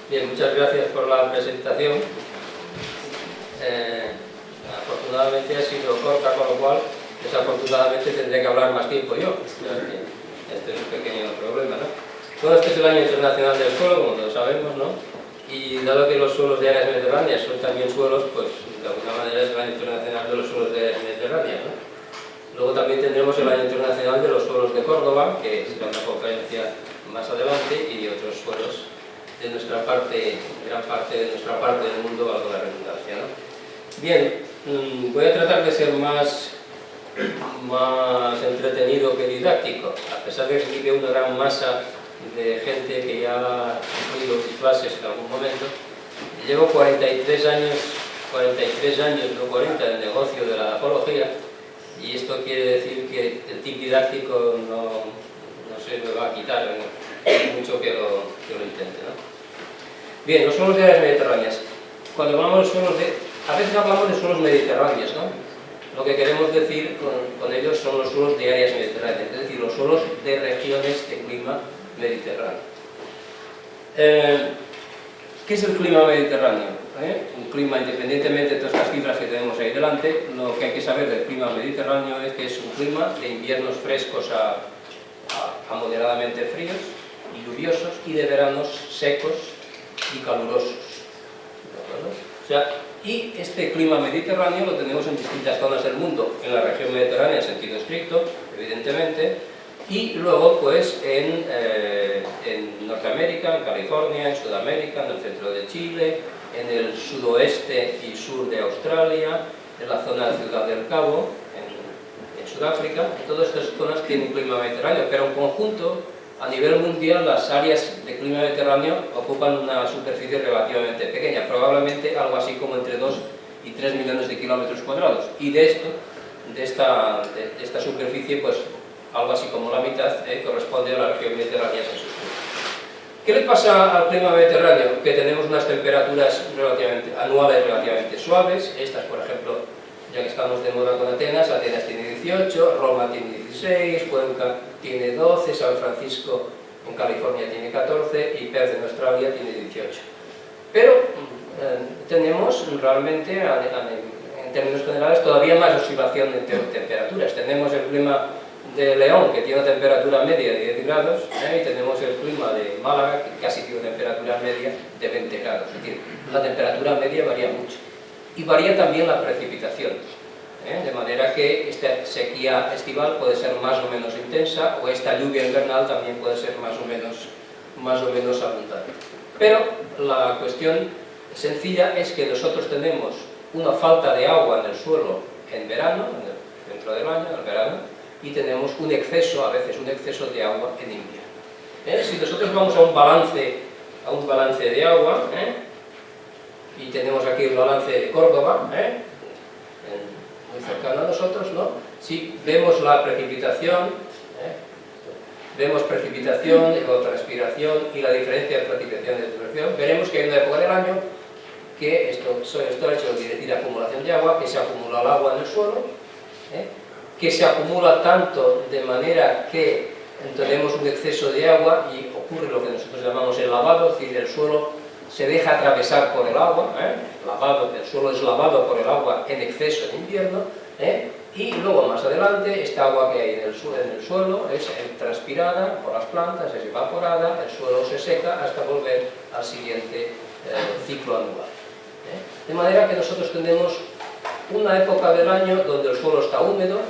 Bien, muchas gracias por la presentación. Afortunadamente ha sido corta, con lo cual, desafortunadamente tendré que hablar más tiempo yo. O sea, que este es un pequeño problema, ¿no? Bueno, este es el Año Internacional del Suelo, como todos sabemos, ¿no? Y dado que los suelos de áreas mediterráneas son también suelos, pues de alguna manera es el Año Internacional de los Suelos de áreas mediterráneas, ¿no? Luego también tendremos el Año Internacional de los Suelos de Córdoba, que será una conferencia más adelante, y otros suelos de nuestra parte, gran parte de nuestra parte del mundo, valga la redundancia, ¿no? Bien, voy a tratar de ser más entretenido que didáctico, a pesar de que aquí veo una gran masa de gente que ya ha oído mis clases en algún momento. Llevo 43 años, no 40, en el negocio de la apología, y esto quiere decir que el tip didáctico no se me va a quitar, mucho que lo intente, ¿no? Bien, los suelos de áreas mediterráneas. Cuando hablamos de suelos a veces hablamos de suelos mediterráneos, ¿no? Lo que queremos decir con ellos son los suelos de áreas mediterráneas, es decir, los suelos de regiones de clima mediterráneo. ¿Qué es el clima mediterráneo? Un clima, independientemente de todas estas cifras que tenemos ahí delante, lo que hay que saber del clima mediterráneo es que es un clima de inviernos frescos a moderadamente fríos y lluviosos, y de veranos secos y calurosos. O sea, y este clima mediterráneo lo tenemos en distintas zonas del mundo, en la región mediterránea en sentido estricto, evidentemente, y luego pues en Norteamérica, en California, en Sudamérica, en el centro de Chile, en el sudoeste y sur de Australia, en la zona de Ciudad del Cabo, en Sudáfrica. Todas estas zonas tienen clima mediterráneo, pero en conjunto, a nivel mundial, las áreas de clima mediterráneo ocupan una superficie relativamente pequeña, probablemente algo así como entre 2 y 3 millones de kilómetros cuadrados. Y de esta superficie, pues algo así como la mitad corresponde a la región mediterránea en su ¿Qué le pasa al clima mediterráneo? Que tenemos unas temperaturas anuales relativamente suaves. Estas, por ejemplo, ya que estamos de moda con Atenas tiene 18, Roma tiene 16, Cuenca tiene 12, San Francisco en California tiene 14 y Perth en Australia tiene 18. Pero tenemos realmente, en términos generales, todavía más oscilación de temperaturas. Tenemos el clima de León, que tiene una temperatura media de 10 grados, y tenemos el clima de Málaga, que casi tiene una temperatura media de 20 grados. Es decir, la temperatura media varía mucho. Y varía también la precipitación, de manera que esta sequía estival puede ser más o menos intensa, o esta lluvia invernal también puede ser más o menos abundante. Pero la cuestión sencilla es que nosotros tenemos una falta de agua en el suelo en verano, dentro del año, en el verano, y tenemos un exceso, a veces un exceso de agua en invierno. Si nosotros vamos a un balance de agua, y tenemos aquí el balance de Córdoba, muy cercano a nosotros, ¿no? Si vemos la precipitación, vemos precipitación, evapotranspiración y la diferencia de precipitación y de transpiración, veremos que hay una época del año que esto quiere decir acumulación de agua, que se acumula el agua en el suelo, que se acumula tanto de manera que tenemos un exceso de agua y ocurre lo que nosotros llamamos el lavado, es decir, el suelo se deja atravesar por el agua, el suelo es lavado por el agua en exceso en invierno, y luego más adelante esta agua que hay en el suelo es transpirada por las plantas, es evaporada, el suelo se seca hasta volver al siguiente ciclo anual. De manera que nosotros tenemos una época del año donde el suelo está húmedo,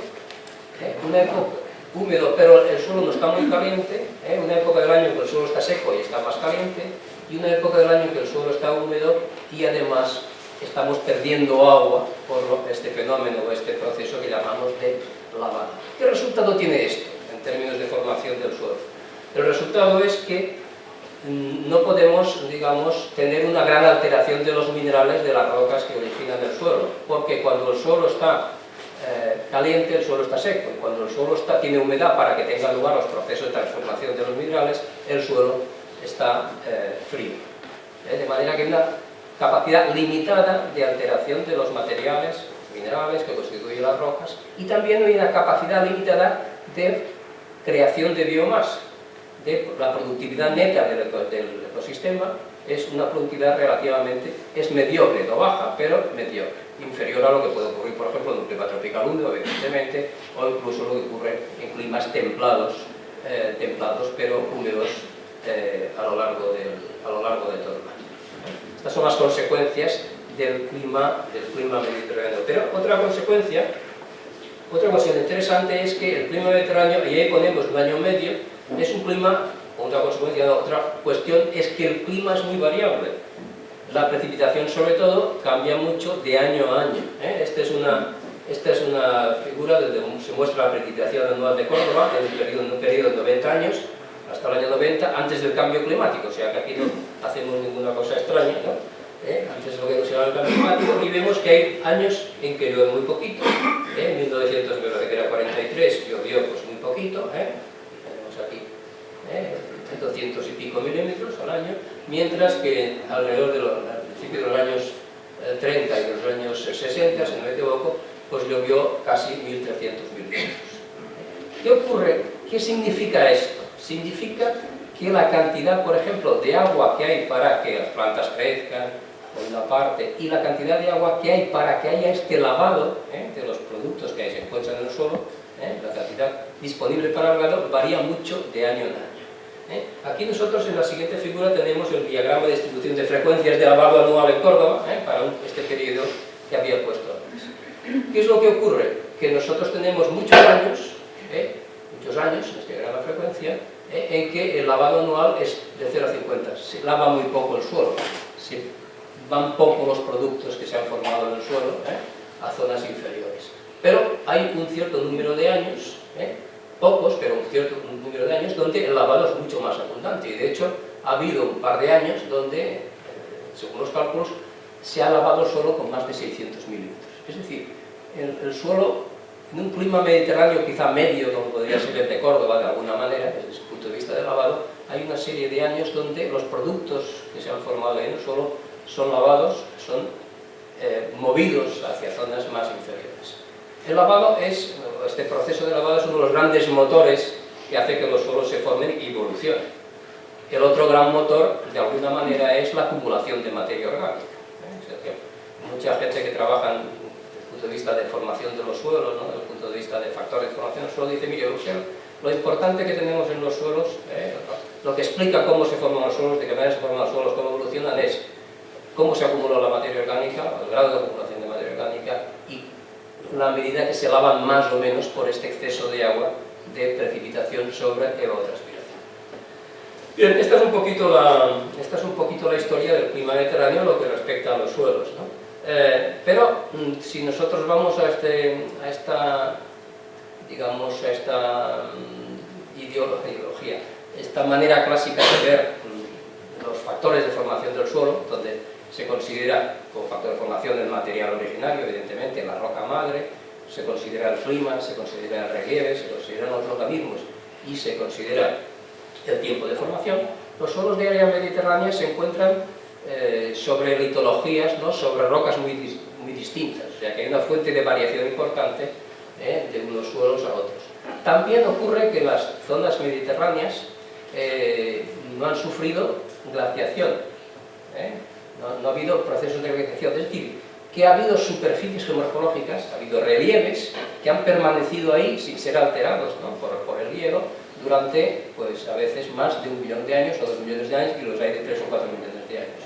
una época húmedo pero el suelo no está muy caliente, una época del año que el suelo está seco y está más caliente, y una época del año que el suelo está húmedo y además estamos perdiendo agua por este fenómeno o este proceso que llamamos de lavado. ¿Qué resultado tiene esto en términos de formación del suelo? El resultado es que no podemos, digamos, tener una gran alteración de los minerales de las rocas que originan el suelo, porque cuando el suelo está caliente, el suelo está seco, y cuando el suelo tiene humedad para que tengan lugar los procesos de transformación de los minerales, el suelo está frío. De manera que hay una capacidad limitada de alteración de los materiales minerales que constituyen las rocas, y también hay una capacidad limitada de creación de biomasa, de la productividad neta del ecosistema, es una productividad relativamente, es mediocre, no baja, pero mediocre, inferior a lo que puede ocurrir, por ejemplo, en un clima tropical húmedo, evidentemente, o incluso lo que ocurre en climas templados, pero húmedos a lo largo de todo el año. Estas son las consecuencias del clima mediterráneo. Pero otra cuestión interesante es que el clima mediterráneo, y ahí ponemos un año medio, es un clima, otra cuestión es que el clima es muy variable. La precipitación, sobre todo, cambia mucho de año a año. Esta es una figura donde se muestra la precipitación anual de Córdoba en un periodo de 90 años, hasta el año 90, antes del cambio climático, o sea que aquí no hacemos ninguna cosa extraña, ¿no? Antes de lo que se llama el cambio climático, y vemos que hay años en que llueve muy poquito. En 1900, me parece que era 43, llovió pues muy poquito, tenemos aquí 200 y pico milímetros al año, mientras que alrededor al principio de los años 30 y de los años 60, si no me equivoco, pues llovió casi 1300 milímetros. ¿Qué ocurre? ¿Qué significa esto? Significa que la cantidad, por ejemplo, de agua que hay para que las plantas crezcan, por una parte, y la cantidad de agua que hay para que haya este lavado de los productos que se encuentran en el suelo, la cantidad disponible para el lavado varía mucho de año en año. Aquí nosotros en la siguiente figura tenemos el diagrama de distribución de frecuencias de lavado anual en Córdoba, para este periodo que había puesto antes. ¿Qué es lo que ocurre? Que nosotros tenemos muchos años, en este diagrama de frecuencia, en que el lavado anual es de 0 a 50. Se lava muy poco el suelo, se van poco los productos que se han formado en el suelo a zonas inferiores. Pero hay un cierto número de años, pocos, pero un cierto número de años, donde el lavado es mucho más abundante. Y de hecho, ha habido un par de años donde, según los cálculos, se ha lavado el suelo con más de 600 milímetros. Es decir, el suelo, en un clima mediterráneo quizá medio, como podría ser el de Córdoba de alguna manera, desde ese punto de vista de lavado, hay una serie de años donde los productos que se han formado en el suelo son lavados, son movidos hacia zonas más inferiores. El lavado este proceso de lavado es uno de los grandes motores que hace que los suelos se formen y evolucionen. El otro gran motor, de alguna manera, es la acumulación de materia orgánica. O sea que mucha gente que trabaja desde el punto de vista de formación de los suelos, ¿no? Desde el punto de vista de factores de formación del suelo, dice, mire, lo importante que tenemos en los suelos, lo que explica cómo se forman los suelos, de qué manera se forman los suelos, cómo evolucionan, es cómo se acumula la materia orgánica, el grado de acumulación de materia orgánica y la medida que se lavan más o menos por este exceso de agua de precipitación sobre evapotranspiración. Bien, esta es un poquito la historia del clima mediterráneo lo que respecta a los suelos, ¿no? Pero si nosotros vamos a esta ideología, esta manera clásica de ver los factores de formación del suelo, donde se considera como factor de formación el material originario, evidentemente, la roca madre, se considera el clima, se considera el relieve, se consideran los organismos y se considera el tiempo de formación. Los suelos de área mediterránea se encuentran sobre litologías, ¿no? Sobre rocas muy distintas, o sea que hay una fuente de variación importante de unos suelos a otros. También ocurre que las zonas mediterráneas no han sufrido glaciación, no ha habido procesos de glaciación, es decir, que ha habido superficies geomorfológicas, ha habido relieves que han permanecido ahí sin ser alterados, ¿no? por el hielo durante, pues a veces más de 1 millón de años o 2 millones de años, y los hay de 3 o 4 millones de años.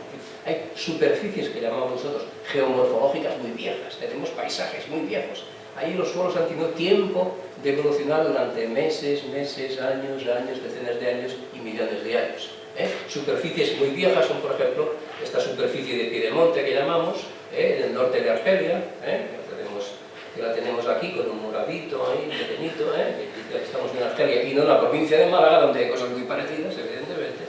Hay superficies que llamamos nosotros geomorfológicas muy viejas, tenemos paisajes muy viejos. Ahí los suelos han tenido tiempo de evolucionar durante meses, años, decenas de años y millones de años. Superficies muy viejas son, por ejemplo, esta superficie de Piedemonte que llamamos, en el norte de Argelia, que la tenemos aquí con un moradito ahí, pequeñito, estamos en Argelia y no en la provincia de Málaga, donde hay cosas muy parecidas, evidentemente,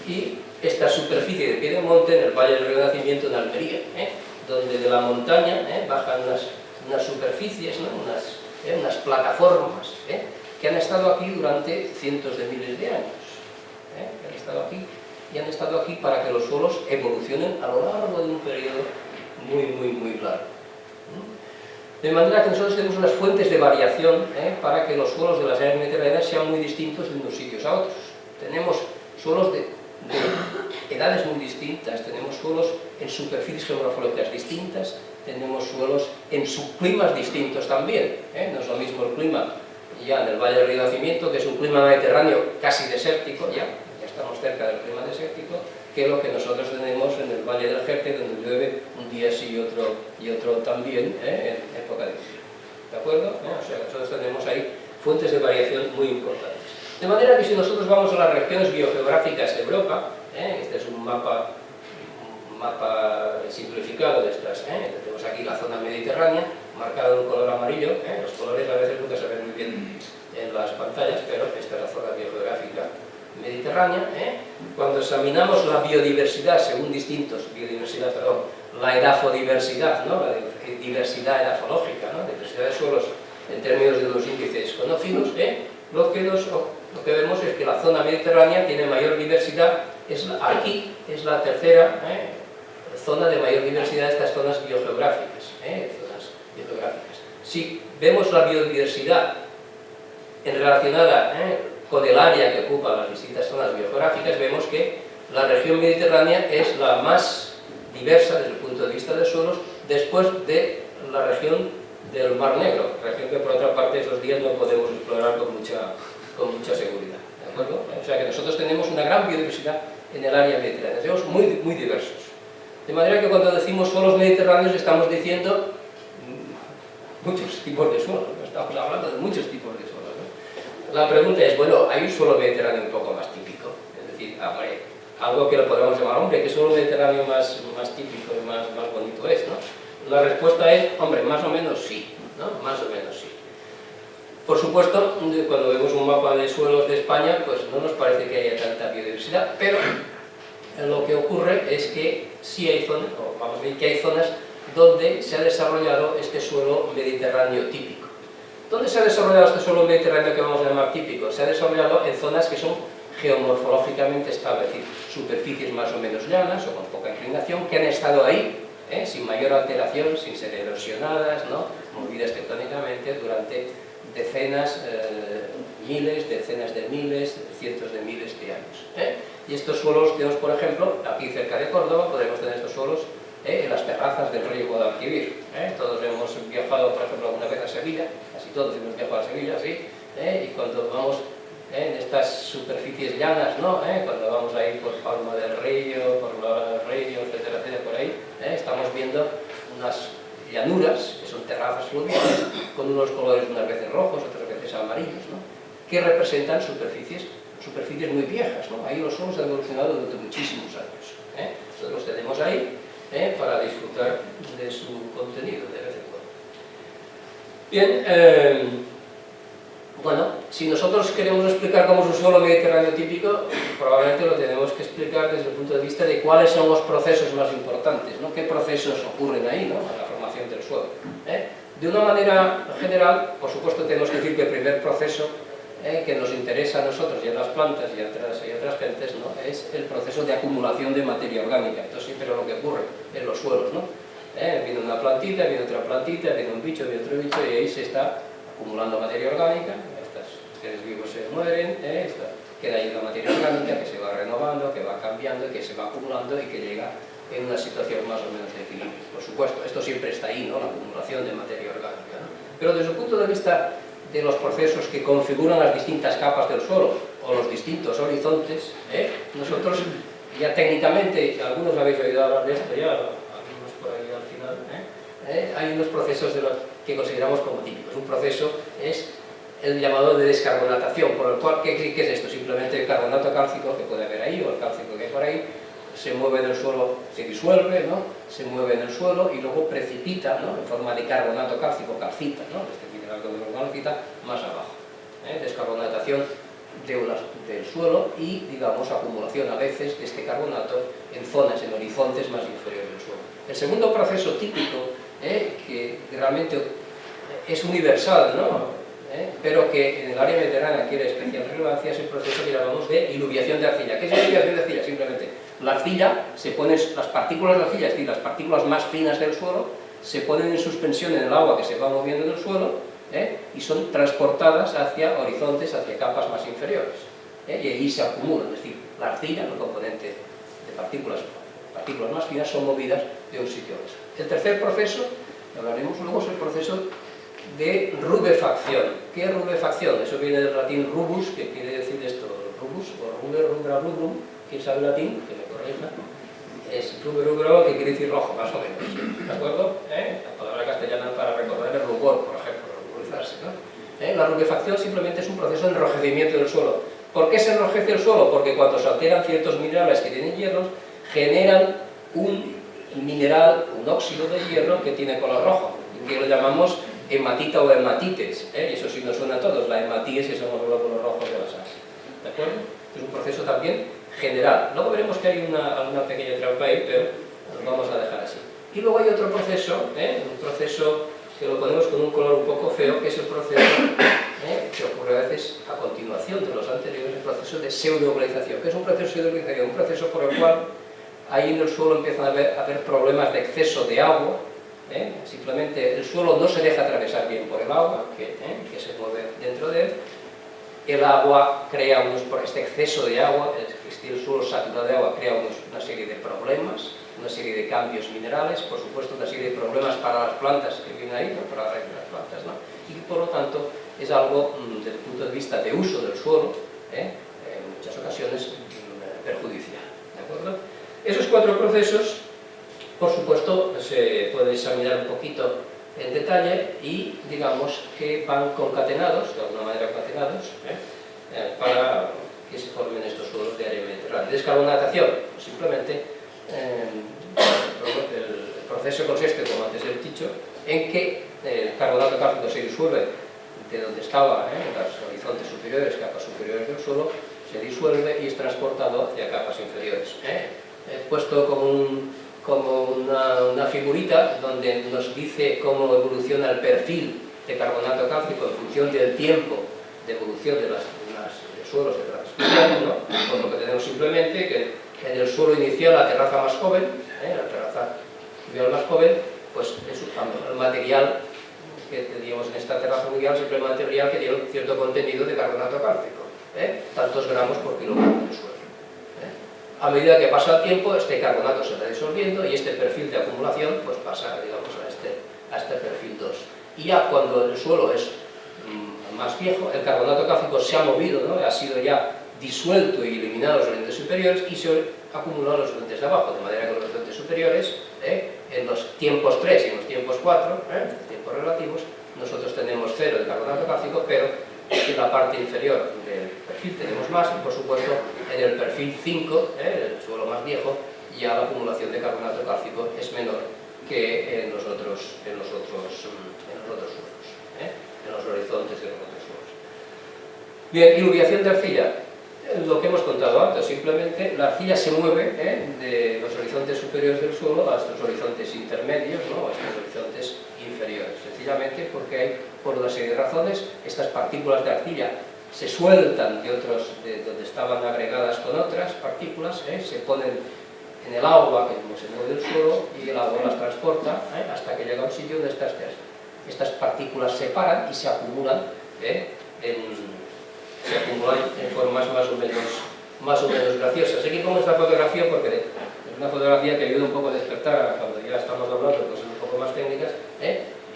y esta superficie de Piedemonte en el Valle del Renacimiento en Almería, donde de la montaña bajan unas superficies, ¿no? unas plataformas que han estado aquí durante cientos de miles de años. Han estado aquí para que los suelos evolucionen a lo largo de un periodo muy largo. De manera que nosotros tenemos unas fuentes de variación para que los suelos de las áreas mediterráneas sean muy distintos de unos sitios a otros. Tenemos suelos de edades muy distintas, tenemos suelos en superficies geomorfológicas distintas, tenemos suelos en subclimas distintos también, no es lo mismo el clima ya en el Valle del Río Nacimiento, que es un clima mediterráneo casi desértico, ya estamos cerca del clima desértico, que lo que nosotros tenemos en el Valle del Jerte, donde llueve un día sí y otro también, en época de invierno. ¿De acuerdo? O sea, nosotros tenemos ahí fuentes de variación muy importantes. De manera que si nosotros vamos a las regiones biogeográficas de Europa, este es un mapa simplificado de estas, tenemos aquí la zona mediterránea, marcado en color amarillo, los colores a veces nunca se ven muy bien en las pantallas, pero esta es la zona biogeográfica mediterránea. Cuando examinamos la biodiversidad según la edafodiversidad, ¿no? La diversidad edafológica, ¿no? Diversidad de suelos en términos de los índices conocidos, lo que vemos es que la zona mediterránea tiene mayor diversidad, aquí es la tercera zona de mayor diversidad de estas zonas biogeográficas. Si vemos la biodiversidad relacionada con el área que ocupan las distintas zonas biogeográficas, vemos que la región mediterránea es la más diversa desde el punto de vista de suelos, después de la región del Mar Negro, región que por otra parte estos días no podemos explorar con mucha seguridad. ¿De acuerdo? O sea que nosotros tenemos una gran biodiversidad en el área mediterránea, somos muy diversos. De manera que cuando decimos suelos mediterráneos estamos diciendo muchos tipos de suelos, ¿no? Estamos hablando de muchos tipos de suelos, ¿no? La pregunta es, bueno, ¿hay un suelo mediterráneo un poco más típico? Es decir, algo que lo podemos llamar, hombre, ¿qué suelo mediterráneo más típico y más bonito es, ¿no? La respuesta es, hombre, más o menos sí, ¿no? Más o menos sí. Por supuesto, cuando vemos un mapa de suelos de España, pues no nos parece que haya tanta biodiversidad, pero lo que ocurre es que sí hay zonas, o vamos a decir que hay zonas donde se ha desarrollado este suelo mediterráneo típico. ¿Dónde se ha desarrollado este suelo mediterráneo que vamos a llamar típico? Se ha desarrollado en zonas que son geomorfológicamente estables, es decir, superficies más o menos llanas o con poca inclinación, que han estado ahí, sin mayor alteración, sin ser erosionadas, ¿no? Movidas tectónicamente durante decenas, decenas de miles, cientos de miles de años. Y estos suelos tenemos, por ejemplo, aquí cerca de Córdoba, podemos tener estos suelos en las terrazas del río Guadalquivir. Todos hemos viajado, por ejemplo, alguna vez a Sevilla, casi todos hemos viajado a Sevilla, ¿sí? Y cuando vamos en estas superficies llanas, ¿no? Cuando vamos a ir por Palma del Río, por la del Río, etcétera, por ahí, estamos viendo unas llanuras, que son terrazas fluviales, con unos colores unas veces rojos, otras veces amarillos, ¿no? Que representan superficies muy viejas, ¿no? Ahí los suelos han evolucionado durante muchísimos años. Entonces los tenemos ahí para disfrutar de su contenido de vez en cuando. Bien, bueno, si nosotros queremos explicar cómo es un suelo mediterráneo típico, probablemente lo tenemos que explicar desde el punto de vista de cuáles son los procesos más importantes, ¿no? ¿Qué procesos ocurren ahí, ¿no? En la formación del suelo? De una manera general, por supuesto, tenemos que decir que el primer proceso que nos interesa a nosotros y a las plantas y a otras gentes, ¿no? Es el proceso de acumulación de materia orgánica. Esto siempre es lo que ocurre en los suelos, ¿no? Viene una plantita, viene otra plantita, viene un bicho, viene otro bicho, y ahí se está acumulando materia orgánica. Estos seres vivos se mueren, queda ahí la materia orgánica que se va renovando, que va cambiando, que se va acumulando y que llega en una situación más o menos de equilibrio. Por supuesto, esto siempre está ahí, ¿no? La acumulación de materia orgánica, ¿no? Pero desde el punto de vista de los procesos que configuran las distintas capas del suelo o los distintos horizontes, nosotros ya técnicamente, algunos habéis oído hablar de esto ya, algunos por ahí al final, hay unos procesos de los que consideramos como típicos. Un proceso es el llamado de descarbonatación, por el cual, ¿qué es esto? Simplemente el carbonato cálcico que puede haber ahí o el cálcico que hay por ahí se mueve en el suelo, se disuelve, ¿no? Se mueve en el suelo y luego precipita, ¿no? En forma de carbonato cálcico, calcita, ¿no? Este mineral que lo calcita más abajo. Descarbonatación del suelo y, digamos, acumulación a veces de este carbonato en zonas, en horizontes más inferiores del suelo. El segundo proceso típico, que realmente es universal, ¿no? Pero que en el área mediterránea adquiere especial relevancia, es el proceso que llamamos de iluviación de arcilla. ¿Qué es iluviación de arcilla? Simplemente la arcilla, se ponen las partículas de arcilla, es decir, las partículas más finas del suelo, se ponen en suspensión en el agua que se va moviendo en el suelo, y son transportadas hacia horizontes, hacia capas más inferiores. y allí se acumulan, es decir, la arcilla, el componente de partículas más finas, son movidas de un sitio a otro. El tercer proceso, que hablaremos luego, es el proceso de rubefacción. ¿Qué es rubefacción? Eso viene del latín rubus, que quiere decir esto, rubus, o ruber, rubra, rubrum, ¿quién sabe latín? Que me corrija. Es ruber, rubra, que quiere decir rojo, más o menos, ¿de acuerdo? La palabra castellana para recordar es rubor, por ejemplo, ruborizarse, ¿no? La rubefacción simplemente es un proceso de enrojecimiento del suelo. ¿Por qué se enrojece el suelo? Porque cuando se alteran ciertos minerales que tienen hierros, generan un mineral, un óxido de hierro que tiene color rojo, que lo llamamos hematita o hematites, y eso sí nos suena a todos, la hematíes, que son los glóbulos rojos de la sangre, ¿de acuerdo? Es un proceso también general. Luego veremos que hay alguna pequeña trampa ahí, pero lo vamos a dejar así. Y luego hay otro proceso, un proceso que lo ponemos con un color un poco feo, que es el proceso que ocurre a veces a continuación de los anteriores, el proceso de pseudoglaización. ¿Qué es un proceso de pseudoglaización? Un proceso por el cual ahí en el suelo empiezan a haber problemas de exceso de agua, simplemente el suelo no se deja atravesar bien por el agua que se mueve dentro de él. El agua crea este exceso de agua, el suelo saturado de agua crea una serie de problemas, una serie de cambios minerales, por supuesto una serie de problemas para las plantas que vienen ahí, ¿no? Para las plantas, ¿no? Y por lo tanto es algo desde el punto de vista de uso del suelo, en muchas ocasiones perjudicial, ¿de acuerdo? Esos cuatro procesos, por supuesto, se puede examinar un poquito en detalle y digamos que van concatenados, de alguna manera concatenados, para que se formen estos suelos de área mediterránea. Descarbonatación, pues simplemente el proceso consiste, como antes he dicho, en que el carbonato cálcico se disuelve de donde estaba, en los horizontes superiores, capas superiores del suelo, se disuelve y es transportado hacia capas inferiores. He puesto como una figurita donde nos dice cómo evoluciona el perfil de carbonato cálcico en función del tiempo de evolución de los suelos de transpiración, ¿no? Por lo que tenemos simplemente que en el suelo inicial, la terraza más joven, la terraza fluvial más joven, pues es el material que teníamos en esta terraza fluvial, siempre el material que tiene un cierto contenido de carbonato cálcico, tantos gramos por kilogramo de suelo. A medida que pasa el tiempo, este carbonato se va disolviendo y este perfil de acumulación pues pasa, digamos, a este perfil 2. Y ya cuando el suelo es más viejo, el carbonato cálcico se ha movido, ¿no? Ha sido ya disuelto y eliminado los solventes superiores y se acumulan los solventes de abajo, de manera que los solventes superiores, en los tiempos 3 y en los tiempos 4, tiempos relativos, nosotros tenemos 0 de carbonato cálcico, pero en la parte inferior del perfil tenemos más y por supuesto en el perfil 5, el suelo más viejo, ya la acumulación de carbonato cálcico es menor que en los otros suelos, en los horizontes de los otros suelos. Bien, diluviación de arcilla. Lo que hemos contado antes, simplemente la arcilla se mueve de los horizontes superiores del suelo hasta los horizontes intermedios, ¿no? Hasta los horizontes inferiores, sencillamente porque hay, por una serie de razones, estas partículas de arcilla se sueltan de donde estaban agregadas con otras partículas, se ponen en el agua que se mueve del suelo y el agua las transporta hasta que llega a un sitio donde estas partículas se separan y se acumulan en formas más o menos graciosas. Aquí pongo esta fotografía porque es una fotografía que ayuda un poco a despertar cuando ya estamos hablando de cosas un poco más técnicas,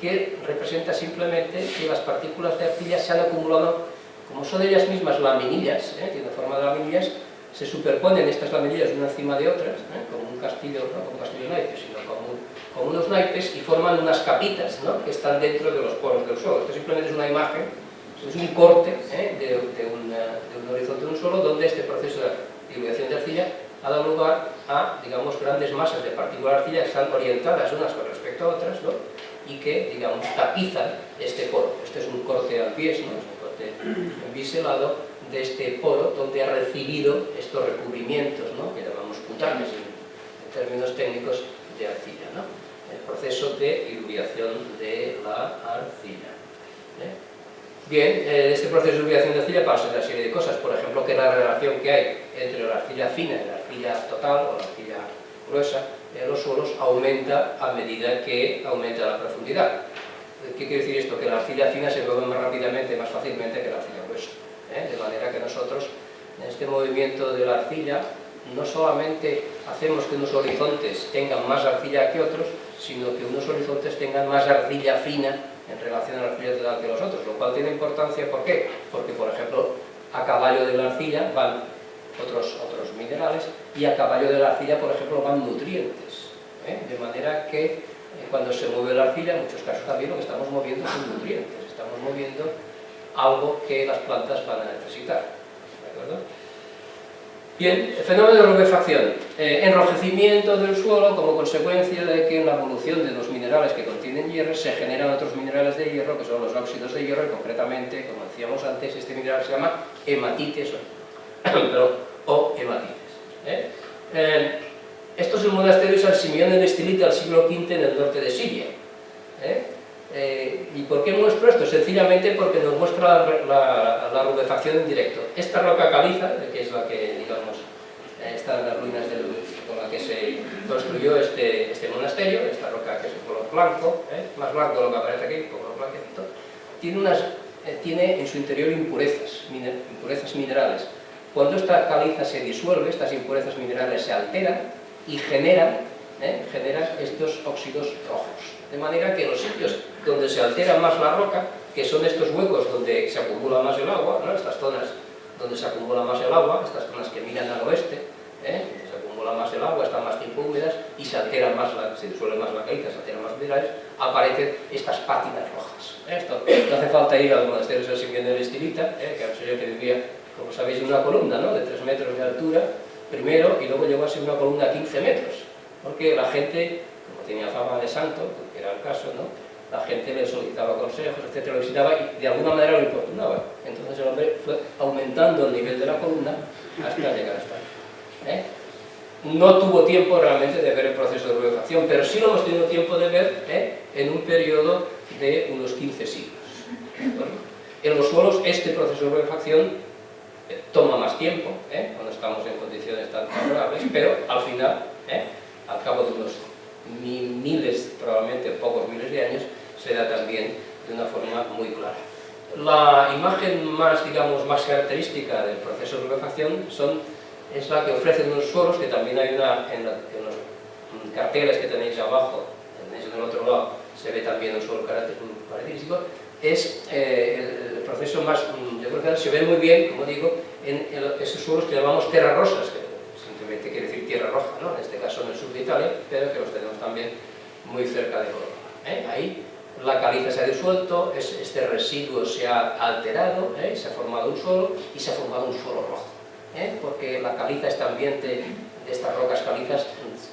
que representa simplemente que las partículas de arcilla se han acumulado, como son ellas mismas laminillas, tienen forma de laminillas, se superponen estas laminillas una encima de otras, como un castillo, no como un castillo de naipes, sino como unos naipes, y forman unas capitas, ¿no? Que están dentro de los poros del suelo. Esto simplemente es una imagen, es un corte de un horizonte de un suelo donde este proceso de diluviación de arcilla ha dado lugar a, digamos, grandes masas de partículas de arcilla que están orientadas unas con respecto a otras, ¿no? Y que, digamos, tapizan este poro. Este es un corte al pie, ¿no? Es un corte biselado de este poro donde ha recibido estos recubrimientos, ¿no? Que llamamos cutáneos en términos técnicos de arcilla, ¿no? El proceso de diluviación de la arcilla. Bien, este proceso de diluviación de arcilla pasa una serie de cosas, por ejemplo, que la relación que hay entre la arcilla fina y la arcilla total o la arcilla gruesa en los suelos aumenta a medida que aumenta la profundidad. ¿Qué quiere decir esto? Que la arcilla fina se mueve más rápidamente, más fácilmente que la arcilla gruesa. De manera que nosotros en este movimiento de la arcilla, no solamente hacemos que unos horizontes tengan más arcilla que otros, sino que unos horizontes tengan más arcilla fina en relación a la arcilla total que los otros, lo cual tiene importancia. ¿Por qué? Porque, por ejemplo, a caballo de la arcilla van otros minerales, y a caballo de la arcilla, por ejemplo, van nutrientes, de manera que cuando se mueve la arcilla, en muchos casos también lo que estamos moviendo son nutrientes, estamos moviendo algo que las plantas van a necesitar, ¿de acuerdo? Bien, el fenómeno de rubefacción, enrojecimiento del suelo como consecuencia de que en la evolución de los minerales que contienen hierro se generan otros minerales de hierro, que son los óxidos de hierro, y concretamente, como decíamos antes, este mineral se llama hematites o hematites. Esto es el monasterio San Simeón en Estilita del siglo V en el norte de Siria. ¿Y por qué muestro esto? Sencillamente porque nos muestra la rubefacción en directo. Esta roca caliza, que es la que, digamos, está en las ruinas con la que se construyó este monasterio, esta roca que es un color blanco, más blanco de lo que aparece aquí, un color blanquecito, tiene en su interior impurezas minerales. Cuando esta caliza se disuelve, estas impurezas minerales se alteran y generan estos óxidos rojos. De manera que los sitios donde se altera más la roca, que son estos huecos donde se acumula más el agua, ¿no? Estas zonas donde se acumula más el agua, estas zonas que miran al oeste, se acumula más el agua, están más tiempo húmedas y se altera más, se disuelve más la caliza, se alteran más minerales, aparecen estas pátinas rojas. Esto no hace falta ir al monasterio de San Simeón de Estilita, que era un señor que vivía, como sabéis, en una columna, ¿no?, de 3 metros de altura, primero, y luego llegó a ser una columna de 15 metros, porque la gente, como tenía fama de santo, que era el caso, ¿no?, la gente le solicitaba consejos, etcétera, lo visitaba y de alguna manera lo importunaba. Entonces el hombre fue aumentando el nivel de la columna hasta llegar hasta ahí. No tuvo tiempo realmente de ver el proceso de rubefacción, pero sí lo hemos tenido tiempo de ver en un periodo de unos 15 siglos. En los suelos este proceso de rubefacción toma más tiempo, cuando estamos en condiciones tan favorables, pero al final, al cabo de unos miles, probablemente pocos miles de años, se da también de una forma muy clara. La imagen más, digamos, más característica del proceso de rubefacción es la que ofrecen los suelos, que también hay una en los carteles que tenéis abajo, tenéis en el otro lado, se ve también un suelo característico. Es el proceso más, yo creo que se ve muy bien, como digo, en esos suelos que llamamos tierras rosas, que simplemente quiere decir tierra roja, ¿no?, en este caso en el sur de Italia, pero que los tenemos también muy cerca de Europa. Ahí la caliza se ha disuelto, este residuo se ha alterado, se ha formado un suelo y se ha formado un suelo rojo, porque la caliza, este ambiente de estas rocas calizas,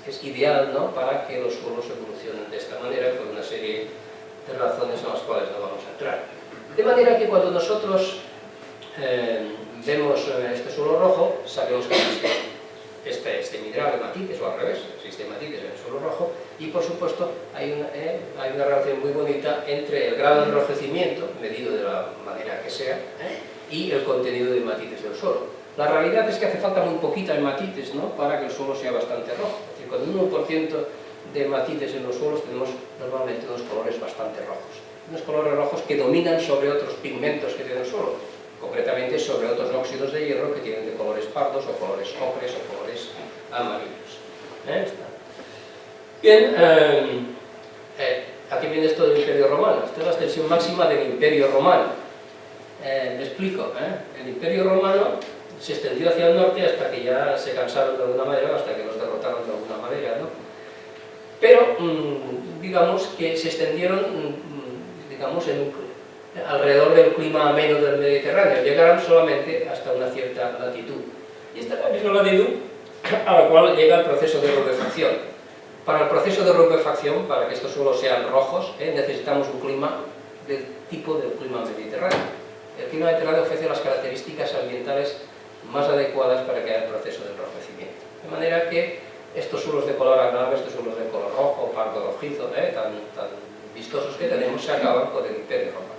es ideal, ¿no?, para que los suelos evolucionen de esta manera, por una serie de razones en las cuales no vamos a entrar. De manera que cuando nosotros vemos este suelo rojo, sabemos que existe este mineral hematites, o al revés, existe hematites en el suelo rojo, y por supuesto hay una relación muy bonita entre el grado de enrojecimiento, medido de la manera que sea, y el contenido de hematites del suelo. La realidad es que hace falta muy poquita hematites, ¿no?, para que el suelo sea bastante rojo. Es decir, con un 1% de hematites en los suelos tenemos normalmente unos colores bastante rojos. Unos colores rojos que dominan sobre otros pigmentos que tiene el suelo, concretamente sobre otros óxidos de hierro que tienen de colores pardos o colores ocres o colores amarillos. Bien, aquí viene esto del Imperio Romano. Esta es la extensión máxima del Imperio Romano. Me explico. El Imperio Romano se extendió hacia el norte hasta que ya se cansaron de alguna manera, hasta que los derrotaron de alguna manera, ¿no? Pero digamos que se extendieron, digamos, alrededor del clima ameno del Mediterráneo, llegaron solamente hasta una cierta latitud. Y esta es la misma latitud a la cual llega el proceso de rubefacción. Para el proceso de rubefacción, para que estos suelos sean rojos, necesitamos un clima del tipo del clima mediterráneo. El clima mediterráneo ofrece las características ambientales más adecuadas para que haya el proceso de enrojecimiento. De manera que estos suelos de color agradable, estos suelos de color rojo, pardo rojizo, tan vistosos que tenemos, se acaban con el Imperio Romano.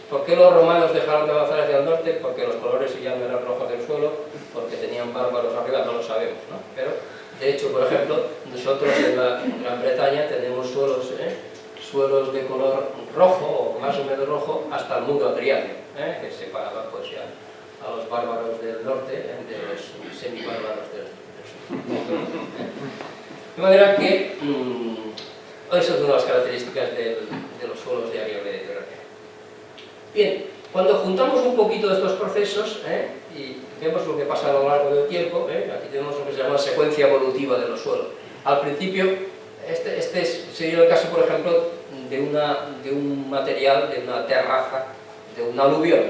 ¿Por qué los romanos dejaron de avanzar hacia el norte? Porque los colores ya no eran rojos del suelo, porque tenían bárbaros arriba, no lo sabemos, ¿no? Pero, de hecho, por ejemplo, nosotros en la Gran Bretaña tenemos suelos de color rojo, o más o menos rojo, hasta el muro adriático, que separaba pues ya a los bárbaros del norte de los semibárbaros del sur. De manera que eso es una de las características de los suelos de área mediterránea. Bien, cuando juntamos un poquito de estos procesos y vemos lo que pasa a lo largo del tiempo, aquí tenemos lo que se llama secuencia evolutiva de los suelos. Al principio, este sería el caso, por ejemplo, de un material, de una terraza, de un aluvión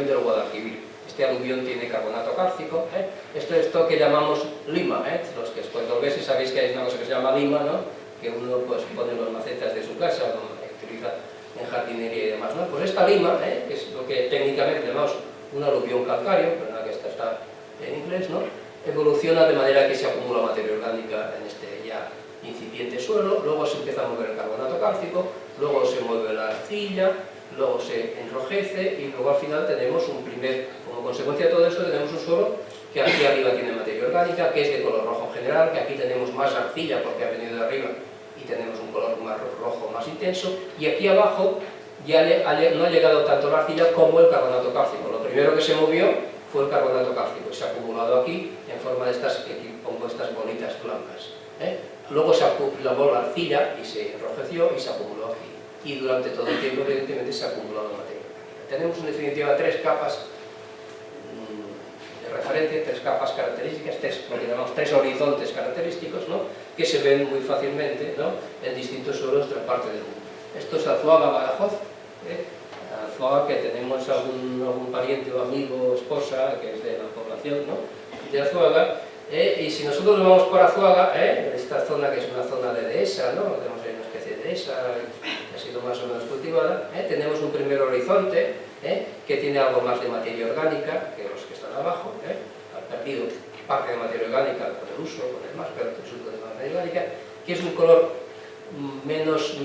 del Guadalquivir. Este aluvión tiene carbonato cálcico, esto es esto que llamamos lima, los que cuando ves sabéis que hay una cosa que se llama lima, ¿no? Que uno pues pone en las macetas de su casa, que utiliza en jardinería y demás, ¿no? Pues esta lima, que es lo que técnicamente llamamos un aluvión calcáreo, pero que esta está en inglés, ¿no? Evoluciona de manera que se acumula materia orgánica en este ya incipiente suelo, luego se empieza a mover el carbonato cálcico, luego se mueve la arcilla, luego se enrojece y luego al final tenemos como consecuencia de todo esto tenemos un suelo que aquí arriba tiene materia orgánica, que es de color rojo en general, que aquí tenemos más arcilla porque ha venido de arriba y tenemos un color más rojo más intenso, y aquí abajo ya no ha llegado tanto la arcilla como el carbonato cálcico. Lo primero que se movió fue el carbonato cálcico y se ha acumulado aquí en forma de estas, que aquí pongo estas bolitas blancas. Luego se acumuló la arcilla y se enrojeció y se acumuló aquí. Y durante todo el tiempo, evidentemente, se ha acumulado materia orgánica. Tenemos, en definitiva, tres capas de referencia, tres capas características, lo que llamamos tres horizontes característicos, ¿no? Que se ven muy fácilmente, ¿no? En distintos suelos de la parte del mundo. Esto es Azuaga, Badajoz. Azuaga, que tenemos algún pariente o amigo o esposa que es de la población, ¿no? De Azuaga. Y si nosotros nos vamos por Azuaga, esta zona que es una zona de dehesa, ¿no? Tenemos ahí una especie de dehesa que ha sido más o menos cultivada, tenemos un primer horizonte que tiene algo más de materia orgánica que los que están abajo, ha perdido parte de materia orgánica con el uso, con el más, pero el uso de materia orgánica, que es un color menos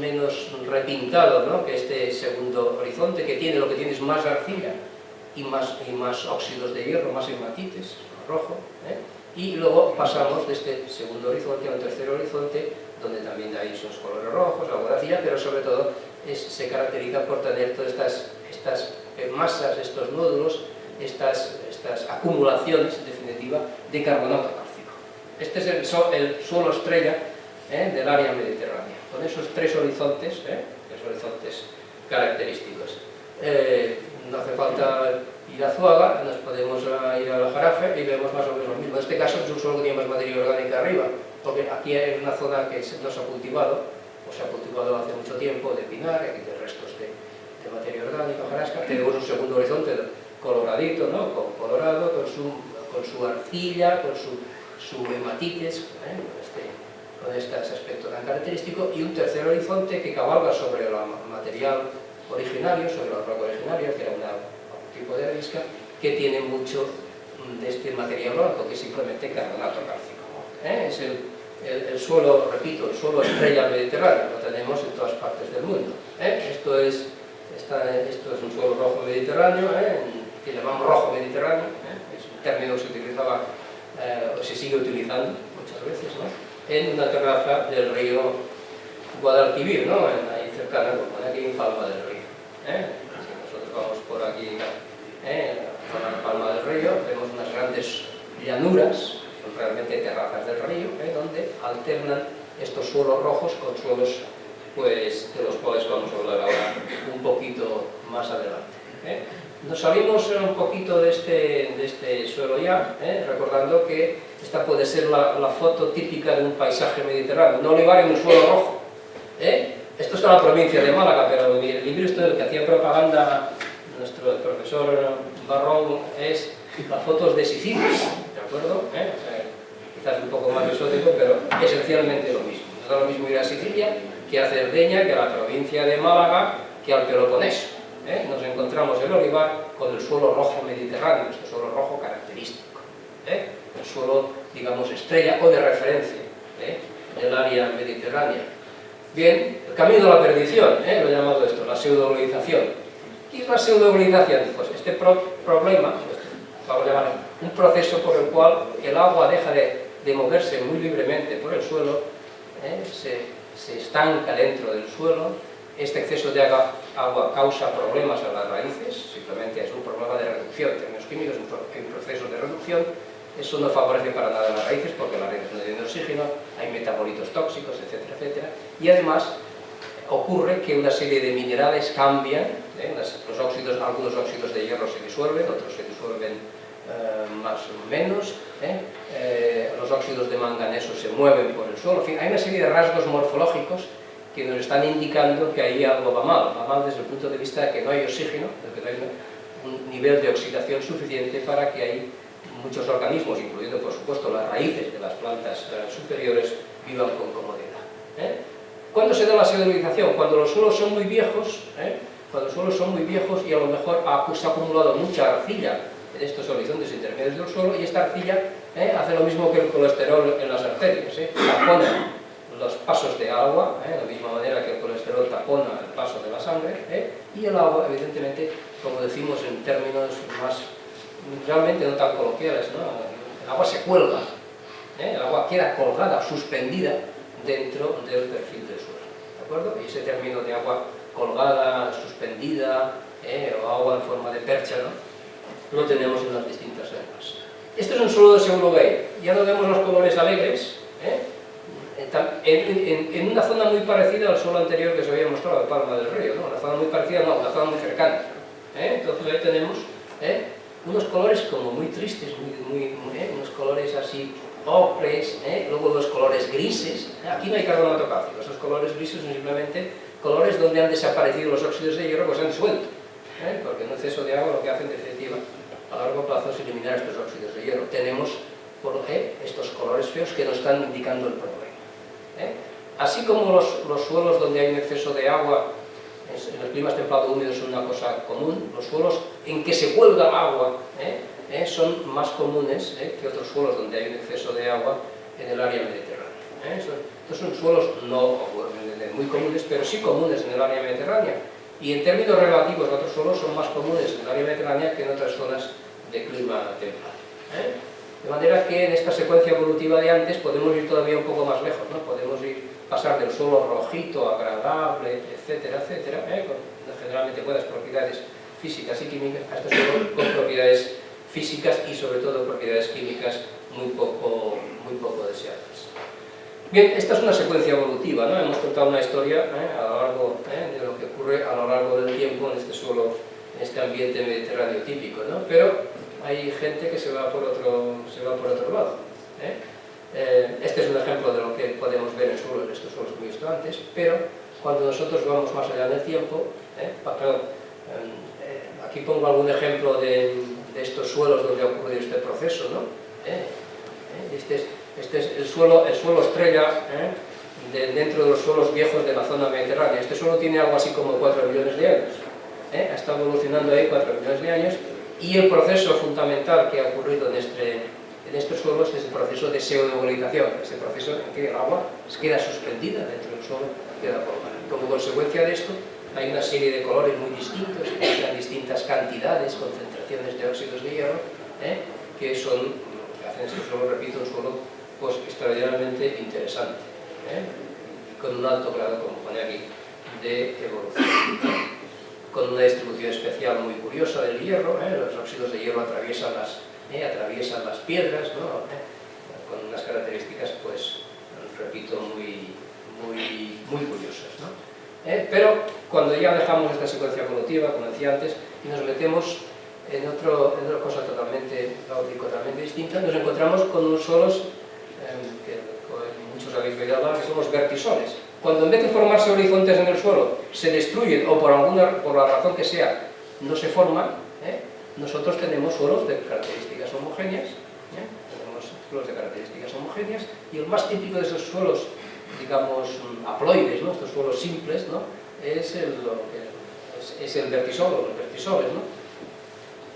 repintado, ¿no? Que este segundo horizonte, que tiene lo que tiene es más arcilla y más óxidos de hierro, más hematites, rojo, y luego pasamos de este segundo horizonte a un tercer horizonte, donde también hay esos colores rojos, algo de arcilla, pero sobre todo se caracteriza por tener todas estas masas, estos nódulos, estas acumulaciones, en definitiva, de carbonato cálcico. Este es el suelo estrella del área mediterránea, con esos tres horizontes característicos. No hace falta ir a Azuaga, nos podemos ir al Jarafe y vemos más o menos lo mismo. En este caso es un suelo que tiene más materia orgánica arriba, porque aquí hay una zona que no se ha cultivado, o se ha cultivado hace mucho tiempo, de pinar, aquí hay restos de materia orgánica, hojarasca. Tenemos un segundo horizonte coloradito, ¿no? Colorado, con su arcilla, con su hematites, con este aspecto tan característico, y un tercer horizonte que cabalga sobre el material originario, sobre la roca originaria, que era un tipo de arenisca, que tiene mucho de este material blanco, que es simplemente carbonato cálcico. Es el suelo, repito, el suelo estrella mediterráneo, lo tenemos en todas partes del mundo. Esto es un suelo rojo mediterráneo, que llamamos rojo mediterráneo, es un término que se utilizaba, o se sigue utilizando muchas veces, ¿no? En una terraza del río Guadalquivir, ¿no? Ahí cercana, como aquí en Palma del Río. Si nosotros vamos por aquí, a la Palma del Río, vemos unas grandes llanuras, son realmente terrazas del río, donde alternan estos suelos rojos con suelos, pues, de los cuales vamos a hablar ahora un poquito más adelante. Nos salimos un poquito de este suelo ya, recordando que esta puede ser la foto típica de un paisaje mediterráneo, un olivar en un suelo rojo. Esto está en la provincia de Málaga, pero el libro esto del que hacía propaganda nuestro profesor Barrón es las fotos de Sicilia, ¿de acuerdo? Quizás un poco más exótico, pero esencialmente lo mismo. No es lo mismo ir a Sicilia que a Cerdeña, que a la provincia de Málaga, que al Peloponeso. Nos encontramos el olivar con el suelo rojo mediterráneo, este suelo rojo característico, el suelo, digamos, estrella o de referencia del área mediterránea. Bien, el camino a la perdición, lo he llamado esto, la pseudogolización. ¿Qué es la pseudogolización? Pues este problema, vamos a llamar un proceso por el cual el agua deja de moverse muy libremente por el suelo, se estanca dentro del suelo, este exceso de agua agua causa problemas a las raíces, simplemente es un problema de reducción, en términos químicos, un proceso de reducción. Eso no favorece para nada a las raíces, porque las raíces no tienen oxígeno, hay metabolitos tóxicos, etcétera, etcétera. Y además ocurre que una serie de minerales cambian, los óxidos, algunos óxidos de hierro se disuelven, otros se disuelven más o menos, los óxidos de manganeso se mueven por el suelo, en fin, hay una serie de rasgos morfológicos que nos están indicando que ahí algo va mal desde el punto de vista de que no hay oxígeno, de que no hay un nivel de oxidación suficiente para que ahí muchos organismos, incluyendo por supuesto las raíces de las plantas superiores, vivan con comodidad. ¿Cuándo se da la sedimentación? Cuando los suelos son muy viejos, cuando los suelos son muy viejos y a lo mejor se ha acumulado mucha arcilla en estos horizontes intermedios del suelo, y esta arcilla hace lo mismo que el colesterol en las arterias, tapona los pasos de agua, de la misma manera que el colesterol tapona el paso de la sangre, y el agua, evidentemente, como decimos en términos más realmente no tan coloquiales, ¿no? El agua se cuelga, el agua queda colgada, suspendida dentro del perfil del suelo, ¿de acuerdo? Y ese término de agua colgada, suspendida, o agua en forma de percha, ¿no? Lo tenemos en las distintas lenguas. Este es un suelo de Seulo-Gay. Ya no vemos los colores alegres, en una zona muy parecida al suelo anterior que se había mostrado, de Palma del Río, ¿no? Una zona muy parecida, no, una zona muy cercana. Entonces ahí tenemos unos colores como muy tristes, unos colores así ocres, luego los colores grises. Aquí no hay carbonato cálcico, esos colores grises son simplemente colores donde han desaparecido los óxidos de hierro, pues han suelto, porque un exceso de agua lo que hace en definitiva a largo plazo es eliminar estos óxidos de hierro. Tenemos estos colores feos que nos están indicando el problema. Así como los suelos donde hay un exceso de agua, en los climas templados húmedos son una cosa común, los suelos en que se cuelga agua son más comunes que otros suelos donde hay un exceso de agua en el área mediterránea. Estos son suelos no muy comunes, pero sí comunes en el área mediterránea, y en términos relativos otros suelos son más comunes en el área mediterránea que en otras zonas de clima templado. De manera que en esta secuencia evolutiva de antes podemos ir todavía un poco más lejos, ¿no? Podemos pasar del suelo rojito, agradable, etcétera, etcétera, con generalmente buenas propiedades físicas y químicas, a este suelo con propiedades físicas y sobre todo propiedades químicas muy poco deseadas. Bien, esta es una secuencia evolutiva, ¿no? Hemos contado una historia a lo largo de lo que ocurre a lo largo del tiempo en este suelo, en este ambiente mediterráneo típico, ¿no? Pero hay gente que se va por otro lado. Este es un ejemplo de lo que podemos ver en estos suelos que he visto antes, pero cuando nosotros vamos más allá del tiempo, aquí pongo algún ejemplo de estos suelos donde ha ocurrido este proceso, ¿no? Este es el suelo estrella dentro de los suelos viejos de la zona mediterránea. Este suelo tiene algo así como 4 millones de años. Ha estado evolucionando ahí 4 millones de años, y el proceso fundamental que ha ocurrido en estos suelos es el proceso de pseudovolitación, este proceso en que el agua queda suspendida dentro del suelo, queda colgada. Como consecuencia de esto, hay una serie de colores muy distintos, que tienen distintas cantidades, concentraciones de óxidos de hierro, que hacen este suelo, repito, un suelo pues extraordinariamente interesante, con un alto grado, como pone aquí, de evolución, con una distribución especial muy curiosa del hierro. Los óxidos de hierro atraviesan las piedras, ¿no? Con unas características, pues, repito, muy curiosas, ¿no? Pero cuando ya dejamos esta secuencia evolutiva, como decía antes, y nos metemos en otra cosa totalmente distinta, nos encontramos con unos suelos que muchos habéis oído hablar, que son los vertisoles. Cuando en vez de formarse horizontes en el suelo se destruyen, o por la razón que sea no se forman, nosotros tenemos suelos de características homogéneas, y el más típico de esos suelos, digamos, haploides, ¿no? Estos suelos simples, ¿no? es el vertisol o los vertisoles, ¿no?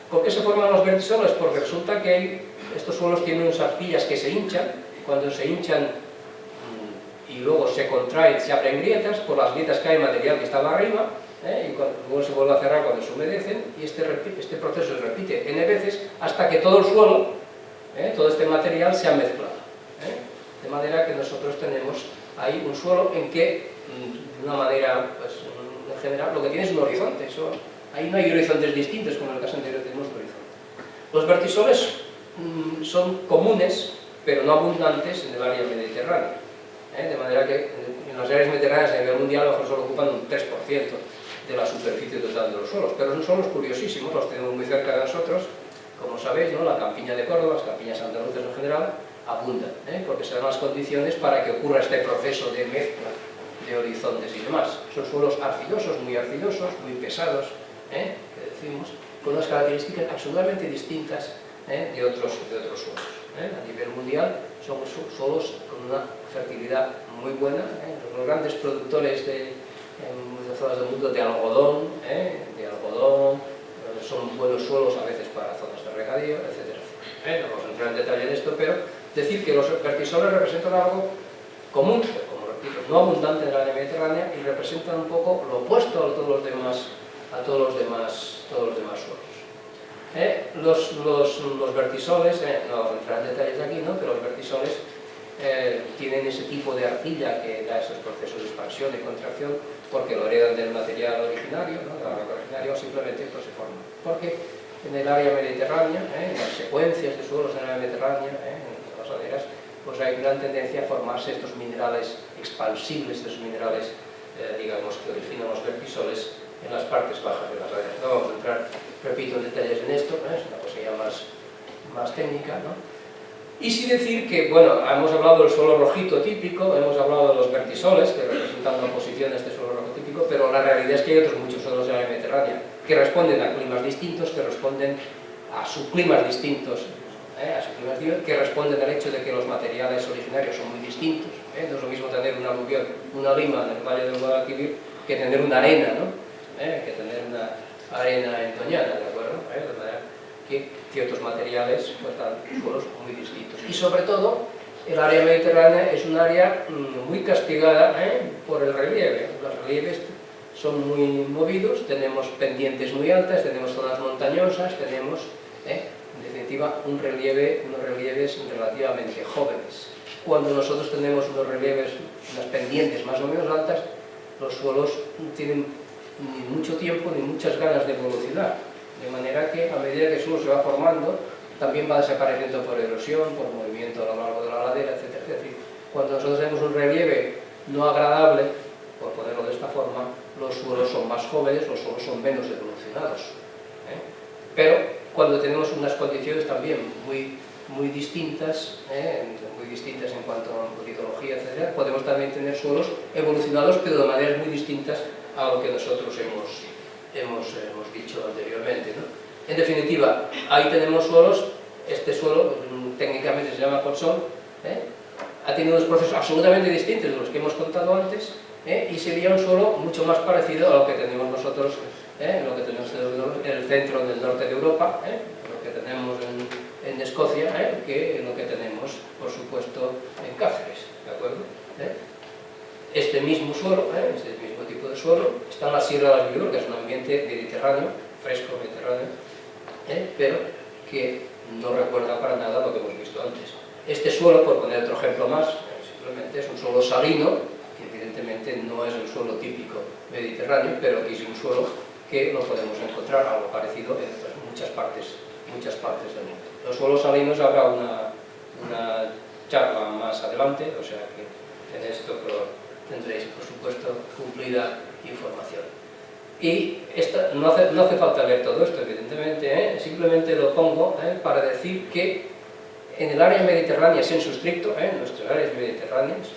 ¿Por qué se forman los vertisoles? Porque resulta que estos suelos tienen unas arcillas que se hinchan. Cuando se hinchan y luego se contraen, se abren grietas, por las grietas cae material que estaba arriba, y luego se vuelve a cerrar cuando se humedecen, y este proceso se repite n veces hasta que todo el suelo, todo este material se ha mezclado. De manera que nosotros tenemos ahí un suelo en que, de una manera, pues, un general, lo que tiene es un horizonte. Ahí no hay horizontes distintos, como en el caso anterior tenemos un horizonte. Los vertisoles son comunes, pero no abundantes en el área mediterránea. De manera que en las áreas mediterráneas a nivel mundial a lo mejor solo ocupan un 3% de la superficie total de los suelos, pero son suelos curiosísimos, los tenemos muy cerca de nosotros, como sabéis, ¿no? La campiña de Córdoba, las campiñas andaluzas en general, abundan, porque se dan las condiciones para que ocurra este proceso de mezcla de horizontes y demás. Son suelos arcillosos, muy pesados, que decimos, con unas características absolutamente distintas de otros suelos. A nivel mundial son suelos con una fertilidad muy buena. Los grandes productores en muchas zonas del mundo de algodón, son buenos suelos a veces para zonas de regadío, etc. No vamos a entrar en detalle en esto, pero decir que los vertisoles representan algo común, como repito, no abundante en el área mediterránea, y representan un poco lo opuesto a todos los demás suelos. Los vertisoles, no vamos a entrar en detalles aquí, ¿no? Pero los vertisoles tienen ese tipo de arcilla que da esos procesos de expansión y contracción porque lo heredan del material originario, ¿no? De la roca originaria, o simplemente pues, se forman. Porque en el área mediterránea, en las secuencias de suelos en el área mediterránea, en las laderas, pues hay gran tendencia a formarse estos minerales expansibles, estos minerales, digamos, que originan los vertisoles en las partes bajas de las laderas. No vamos a entrar, repito, en detalles en esto, es una cosa ya más técnica, ¿no? Y sí decir que, bueno, hemos hablado del suelo rojito típico, hemos hablado de los vertisoles, que representan la oposición a este suelo rojo típico, pero la realidad es que hay otros muchos suelos de la área mediterránea que responden a climas distintos, que responden a subclimas distintos, que responden al hecho de que los materiales originarios son muy distintos. No es lo mismo tener un aluvión, una lima en el valle del Guadalquivir, que tener una arena, ¿no? Que tener una arena en Doñana, ¿de acuerdo? De manera que ciertos materiales pues, dan suelos muy distintos. Y sobre todo, el área mediterránea es un área muy castigada por el relieve. Los relieves son muy movidos, tenemos pendientes muy altas, tenemos zonas montañosas, tenemos, en definitiva, unos relieves relativamente jóvenes. Cuando nosotros tenemos unos relieves, unas pendientes más o menos altas, los suelos tienen ni mucho tiempo ni muchas ganas de evolucionar. De manera que a medida que el suelo se va formando, también va desapareciendo por erosión, por movimiento a lo largo de la ladera, etc. Es decir, cuando nosotros tenemos un relieve no agradable, por ponerlo de esta forma, los suelos son más jóvenes, los suelos son menos evolucionados. Pero cuando tenemos unas condiciones también muy distintas, en cuanto a litología, etc., podemos también tener suelos evolucionados, pero de maneras muy distintas a lo que nosotros hemos dicho anteriormente, ¿no? En definitiva, ahí tenemos suelos, este suelo técnicamente se llama Potsol, ha tenido unos procesos absolutamente distintos de los que hemos contado antes, y sería un suelo mucho más parecido a lo que tenemos nosotros, lo que tenemos en el centro del norte de Europa, lo que tenemos en Escocia, que lo que tenemos, por supuesto, en Cáceres, ¿de acuerdo? Este mismo suelo, este mismo tipo de suelo, está en la Sierra de las Villuercas, que es un ambiente mediterráneo, fresco mediterráneo, pero que no recuerda para nada lo que hemos visto antes. Este suelo, por poner otro ejemplo más, simplemente es un suelo salino, que evidentemente no es el suelo típico mediterráneo, pero que es un suelo que lo podemos encontrar algo parecido en muchas partes del mundo. Los suelos salinos habrá una charla más adelante, o sea que en esto tendréis, por supuesto, cumplida información. Y no hace falta leer todo esto, evidentemente, simplemente lo pongo para decir que en el área mediterránea, sensu stricto, en nuestras áreas mediterráneas,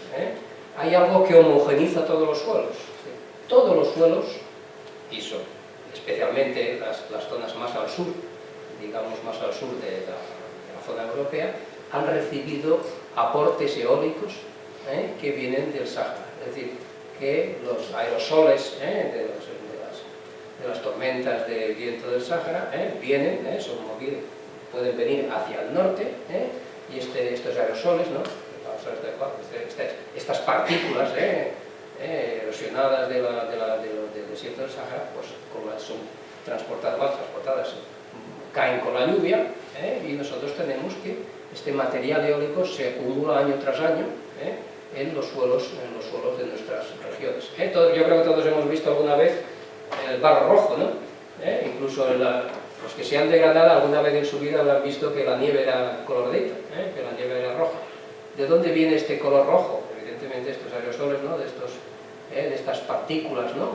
hay algo que homogeniza todos los suelos. Todos los suelos, y son especialmente las zonas más al sur, digamos más al sur de la zona europea, han recibido aportes eólicos que vienen del Sáhara. Es decir, que los aerosoles de las tormentas de viento del Sáhara vienen, son movidos, pueden venir hacia el norte, y estos aerosoles, ¿no? Estas partículas erosionadas del desierto del Sáhara, pues como son transportadas, caen con la lluvia, y nosotros tenemos que este material eólico se acumula año tras año en los suelos de nuestras regiones. Yo creo que todos hemos visto alguna vez el barro rojo, ¿no? Incluso los que se han de Granada alguna vez en su vida habrán visto que la nieve era coloradita, que la nieve era roja. ¿De dónde viene este color rojo? Evidentemente estos aerosoles, ¿no? De estas partículas, ¿no?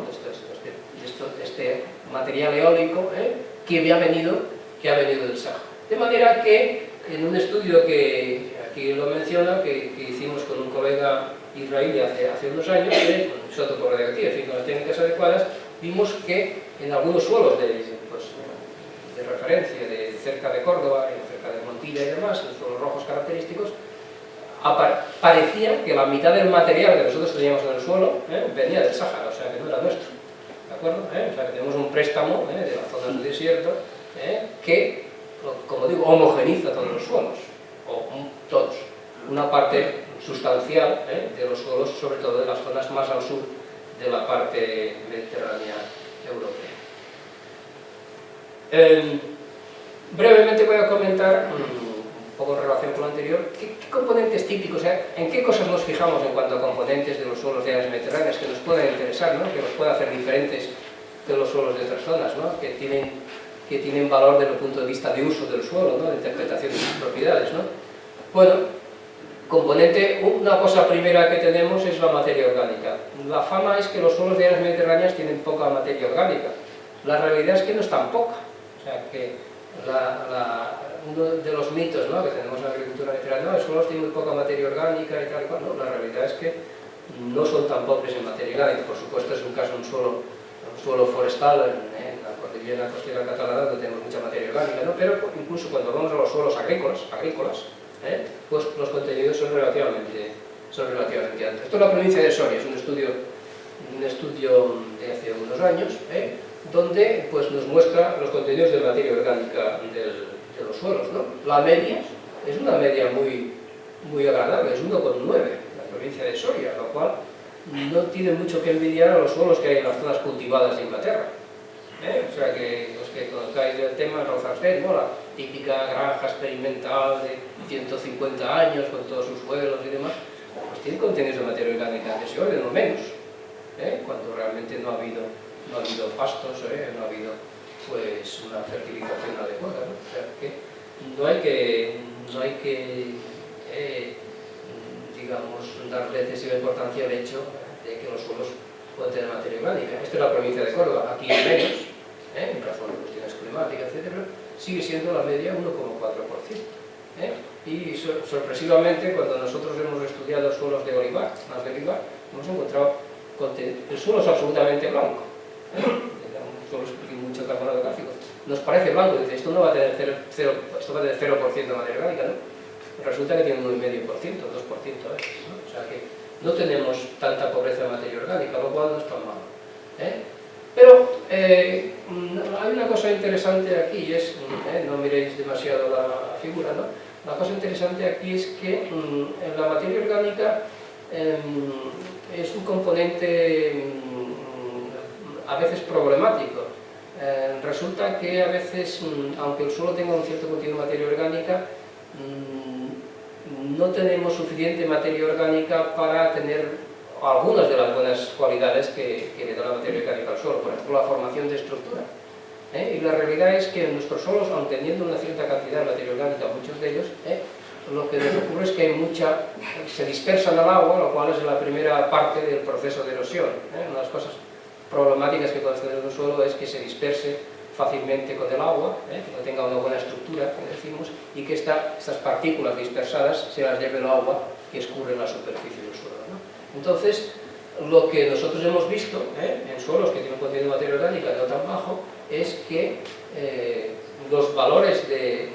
De este material eólico que ha venido del Sáhara. De manera que en un estudio que aquí lo menciona, que hicimos con un colega israelí hace unos años, con isótopos radioactivos y con las técnicas adecuadas, vimos que en algunos suelos de referencia, de cerca de Córdoba, cerca de Montilla y demás, los suelos rojos característicos, parecía que la mitad del material que nosotros teníamos en el suelo venía del Sáhara, o sea que no era nuestro, ¿de acuerdo? O sea que tenemos un préstamo de las zonas del desierto que, como digo, homogeniza todos los suelos, o todos, una parte sustancial de los suelos, sobre todo de las zonas más al sur de la parte mediterránea europea. Brevemente voy a comentar, un poco en relación con lo anterior, qué componentes típicos, en qué cosas nos fijamos en cuanto a componentes de los suelos de áreas mediterráneas que nos pueden interesar, ¿no? Que nos pueden hacer diferentes de los suelos de otras zonas, ¿no? que tienen valor desde el punto de vista de uso del suelo, ¿no? De interpretación de sus propiedades, ¿no? Bueno, una cosa primera que tenemos es la materia orgánica. La fama es que los suelos de áreas mediterráneas tienen poca materia orgánica. La realidad es que no es tan poca. O sea, que uno de los mitos, ¿no? Que tenemos en la agricultura mediterránea, los suelos tienen muy poca materia orgánica y tal y cual. No, la realidad es que no son tan pobres en materia orgánica. Por supuesto, es un caso un suelo forestal, en la cordillera costera catalana, donde tenemos mucha materia orgánica, ¿no? Pero incluso cuando vamos a los suelos agrícolas, pues los contenidos son relativamente altos. Esto es la provincia de Soria, es un estudio de hace unos años, donde pues, nos muestra los contenidos de materia orgánica de los suelos, ¿no? La media es una media muy agradable, es 1,9 la provincia de Soria, lo cual no tiene mucho que envidiar a los suelos que hay en las zonas cultivadas de Inglaterra. O sea que los que conozcáis el tema, Rotherham, ¿no? La típica granja experimental de 150 años con todos sus suelos y demás, pues tiene contenidos de materia orgánica de ese orden o menos, cuando realmente no ha habido pastos, no ha habido pues una fertilización adecuada, ¿no? O sea que no hay que digamos, darle excesiva importancia al hecho de que los suelos pueden tener materia orgánica. Esta es la provincia de Córdoba, aquí hay menos, en razón de cuestiones climáticas, etc., sigue siendo la media 1,4%. Y sorpresivamente, cuando nosotros hemos estudiado suelos de olivar, más de olivar, hemos encontrado el suelo es absolutamente blanco, suelos sin mucho carbonato cálcico. Nos parece blanco, dice, esto no va a tener 0% de materia orgánica, ¿no? Resulta que tiene un 1,5%, 2% a veces, ¿no? O sea que no tenemos tanta pobreza de materia orgánica, lo cual no es tan malo. Pero hay una cosa interesante aquí, no miréis demasiado la figura, ¿no? La cosa interesante aquí es que la materia orgánica es un componente a veces problemático. Resulta que a veces, aunque el suelo tenga un cierto contenido de materia orgánica, no tenemos suficiente materia orgánica para tener algunas de las buenas cualidades que le da la materia orgánica al suelo, por ejemplo la formación de estructura. Y la realidad es que en nuestros suelos, aun teniendo una cierta cantidad de materia orgánica, muchos de ellos, lo que nos ocurre es que se dispersan al agua, lo cual es la primera parte del proceso de erosión. Una de las cosas problemáticas que podemos tener en un suelo es que se disperse fácilmente con el agua, que no tenga una buena estructura, como decimos, y que estas partículas dispersadas se las lleve el agua que escurre en la superficie del suelo, ¿no? Entonces, lo que nosotros hemos visto en suelos que tienen un contenido de materia orgánica no tan bajo es que los valores de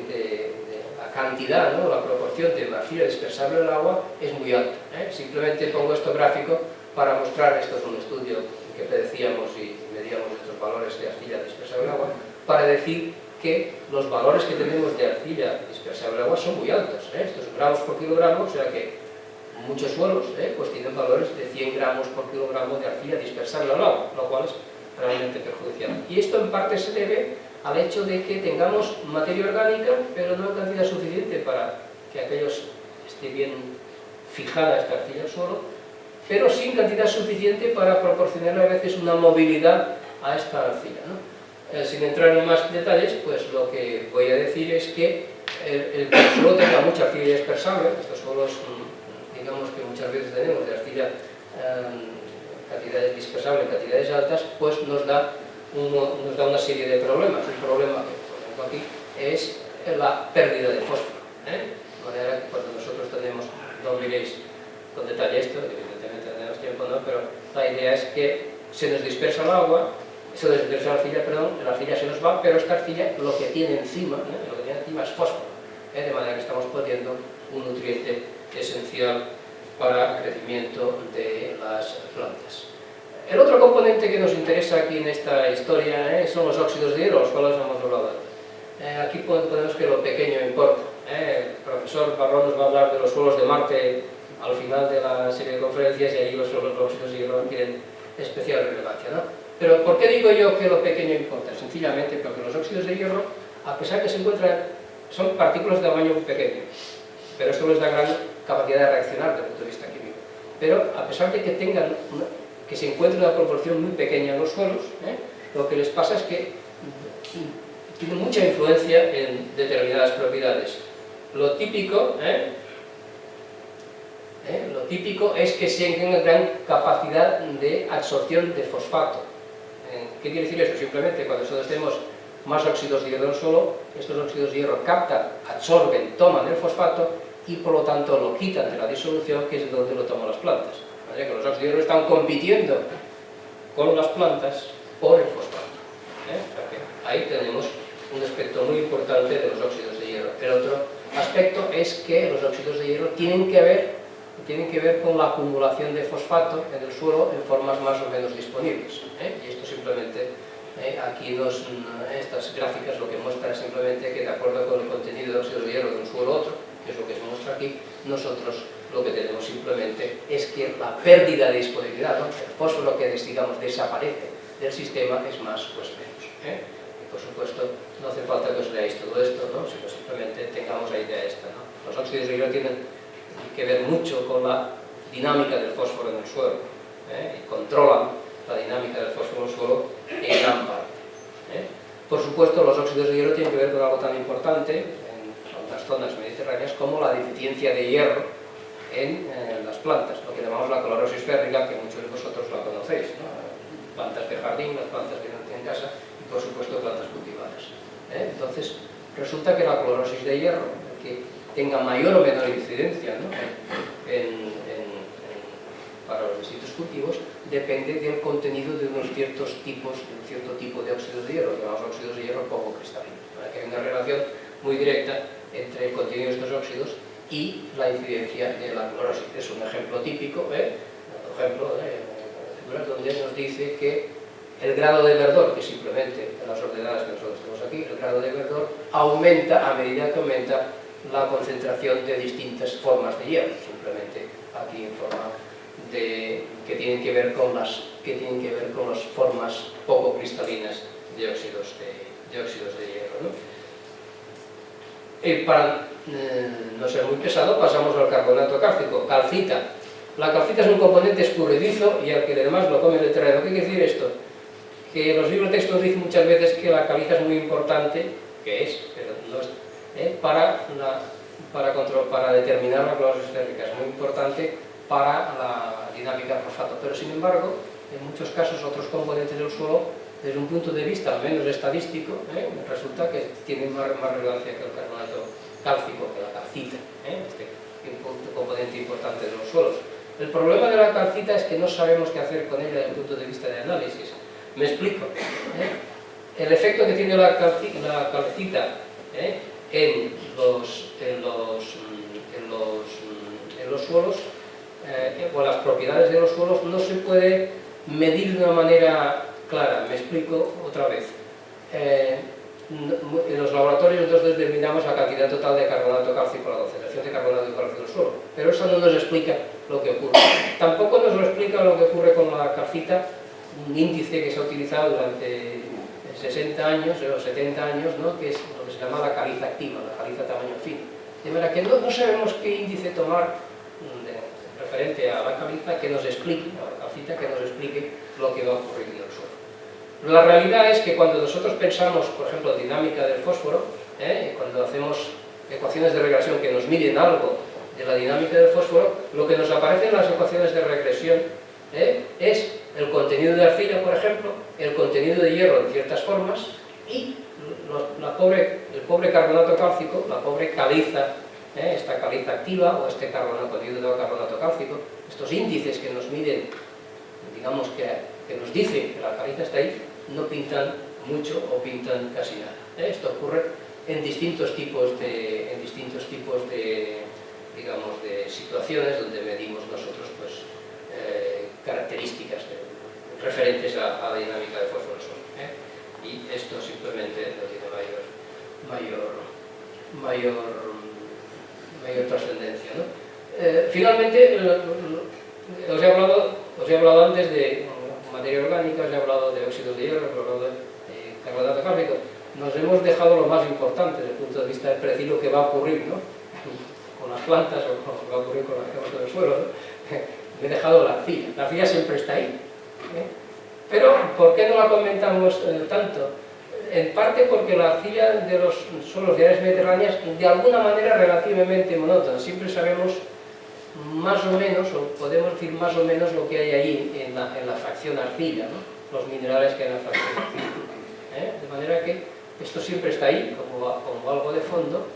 la cantidad, ¿no? La proporción de arcilla dispersable en el agua es muy alta. Simplemente pongo esto gráfico para mostrar, esto es un estudio que predecíamos y medíamos estos valores de arcilla dispersable en agua, para decir que los valores que tenemos de arcilla dispersable en agua son muy altos. Estos gramos por kilogramo, o sea que muchos suelos pues tienen valores de 100 gramos por kilogramo de arcilla dispersable al agua, lo cual es realmente perjudicial. Y esto en parte se debe al hecho de que tengamos materia orgánica, pero no en cantidad suficiente para que aquellos esté bien fijada esta arcilla al suelo, pero sin cantidad suficiente para proporcionarle a veces una movilidad a esta arcilla, ¿no? Sin entrar en más detalles, pues lo que voy a decir es que el suelo tenga mucha arcilla dispersable. Estos suelos, digamos que muchas veces tenemos de arcilla cantidades dispersables, cantidades altas, pues nos da una serie de problemas. Un problema que, por ejemplo, aquí es la pérdida de fósforo, De manera que cuando nosotros tenemos, no miréis con detalle esto, evidentemente no tenemos tiempo, ¿no? Pero la idea es que se nos dispersa el agua, se nos dispersa la arcilla, perdón, la arcilla se nos va, pero esta arcilla lo que tiene encima, lo que tiene encima es fósforo, de manera que estamos perdiendo un nutriente esencial para el crecimiento de las plantas. El otro componente que nos interesa aquí en esta historia son los óxidos de hierro, los cuales hemos hablado. Aquí podemos que lo pequeño importa. El profesor Barrón nos va a hablar de los suelos de Marte al final de la serie de conferencias, y ahí los óxidos de hierro tienen especial relevancia, ¿no? Pero ¿por qué digo yo que lo pequeño importa? Sencillamente porque los óxidos de hierro, a pesar que se encuentran, son partículas de tamaño pequeño, pero esto les da gran capacidad de reaccionar desde el punto de vista químico. Pero a pesar de que que se encuentre una proporción muy pequeña en los suelos, lo que les pasa es que tienen mucha influencia en determinadas propiedades. Lo típico es que tengan gran capacidad de absorción de fosfato. ¿Qué quiere decir esto? Simplemente cuando nosotros tenemos más óxidos de hierro en el suelo, estos óxidos de hierro captan, absorben, toman el fosfato y por lo tanto lo quitan de la disolución, que es donde lo toman las plantas. De manera que los óxidos de hierro están compitiendo con las plantas por el fosfato. Ahí tenemos un aspecto muy importante de los óxidos de hierro. El otro aspecto es que los óxidos de hierro tienen que ver con la acumulación de fosfato en el suelo en formas más o menos disponibles. Y esto simplemente, aquí estas gráficas lo que muestran es simplemente que de acuerdo con el contenido de óxido de hierro de un suelo u otro, que es lo que se muestra aquí, nosotros lo que tenemos simplemente es que la pérdida de disponibilidad, el fósforo que digamos desaparece del sistema es más o es menos. Y por supuesto no hace falta que os leáis todo esto, sino simplemente tengamos la idea esta. Los óxidos de hierro tienen que ver mucho con la dinámica del fósforo en el suelo, y controlan la dinámica del fósforo en el suelo en gran parte. Por supuesto, los óxidos de hierro tienen que ver con algo tan importante en las zonas mediterráneas como la deficiencia de hierro en las plantas, lo que llamamos la clorosis férrica, que muchos de vosotros la conocéis, plantas de jardín, las plantas que no tienen casa y por supuesto plantas cultivadas. Entonces, resulta que la clorosis de hierro, que tenga mayor o menor incidencia para los distintos cultivos, depende del contenido de unos ciertos tipos, de un cierto tipo de óxidos de hierro, que llamamos óxidos de hierro poco cristalinos. Que hay una relación muy directa entre el contenido de estos óxidos y la incidencia de la clorosis. Es un ejemplo típico, por ejemplo, donde nos dice que el grado de verdor, que simplemente en las ordenadas que nosotros tenemos aquí, el grado de verdor aumenta a medida que aumenta la concentración de distintas formas de hierro, simplemente aquí en forma que tienen que ver con las formas poco cristalinas de óxidos de hierro, Y para no ser muy pesado, pasamos al carbonato cálcico, calcita. La calcita es un componente escurridizo y al que además lo come el terreno. ¿Qué quiere decir esto? Que los libros de texto dicen muchas veces que la caliza es muy importante, que es, pero no es, para determinar la clorosis férrica, es muy importante para la dinámica del fosfato, pero sin embargo, en muchos casos otros componentes del suelo, desde un punto de vista al menos estadístico, resulta que tienen más relevancia que el carbonato cálcico, que la calcita, este componente importante de los suelos. El problema de la calcita es que no sabemos qué hacer con ella desde el punto de vista de análisis. Me explico. El efecto que tiene la calcita en los suelos, o las propiedades de los suelos, no se puede medir de una manera clara. Me explico otra vez. En los laboratorios nosotros determinamos la cantidad total de carbonato cálcico, la concentración de carbonato cálcico del suelo, pero eso no nos explica lo que ocurre. Tampoco nos lo explica lo que ocurre con la calcita, un índice que se ha utilizado durante 60 años o 70 años, que es lo que se llama la caliza activa, la caliza tamaño fino. De manera que no sabemos qué índice tomar referente a la caliza que nos explique, a la calcita que nos explique lo que va a ocurrir en el suelo. La realidad es que cuando nosotros pensamos, por ejemplo, dinámica del fósforo, cuando hacemos ecuaciones de regresión que nos miden algo de la dinámica del fósforo, lo que nos aparece en las ecuaciones de regresión es el contenido de arcilla, por ejemplo, el contenido de hierro en ciertas formas y el pobre carbonato cálcico, la pobre caliza, esta caliza activa o este dióxido de carbonato cálcico, estos índices que nos miden, digamos que nos dicen que la caliza está ahí, no pintan mucho o pintan casi nada. Esto ocurre en distintos tipos de digamos, de situaciones donde medimos nosotros pues, características referentes a la dinámica de fósforo. Y esto simplemente no tiene mayor trascendencia, ¿no? Finalmente, os he hablado antes de materia orgánica, os he hablado de óxidos de hierro, os he hablado de carbonato cálcico. Nos hemos dejado lo más importante desde el punto de vista de predecir lo que va a ocurrir, ¿no? Con las plantas o con lo que va a ocurrir con las gemas del suelo, ¿no? Me he dejado la arcilla. La arcilla siempre está ahí. Pero, ¿por qué no la comentamos tanto? En parte porque la arcilla de los suelos de áreas mediterráneas, de alguna manera relativamente monótona. Siempre sabemos más o menos, o podemos decir más o menos lo que hay ahí en la fracción arcilla, ¿no? Los minerales que hay en la fracción arcilla. De manera que esto siempre está ahí, como algo de fondo,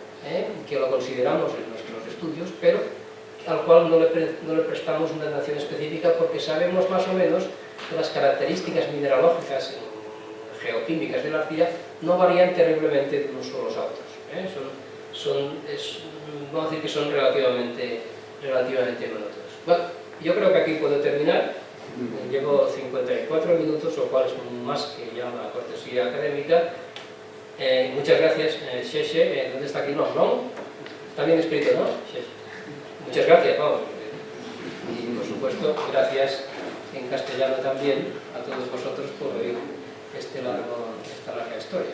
que lo consideramos en nuestros estudios, pero al cual no le prestamos una atención específica porque sabemos más o menos que las características mineralógicas geoquímicas de la arcilla no varían terriblemente de unos suelos a otros. Vamos a decir que son relativamente monótonos. Bueno, yo creo que aquí puedo terminar. Llevo 54 minutos, lo cual es más que ya una cortesía académica. Muchas gracias, Xexe. ¿Dónde está aquí? No, está bien escrito, ¿no? Xexe. Muchas gracias, vamos. Y por supuesto, gracias en castellano también a todos vosotros por oír esta larga historia.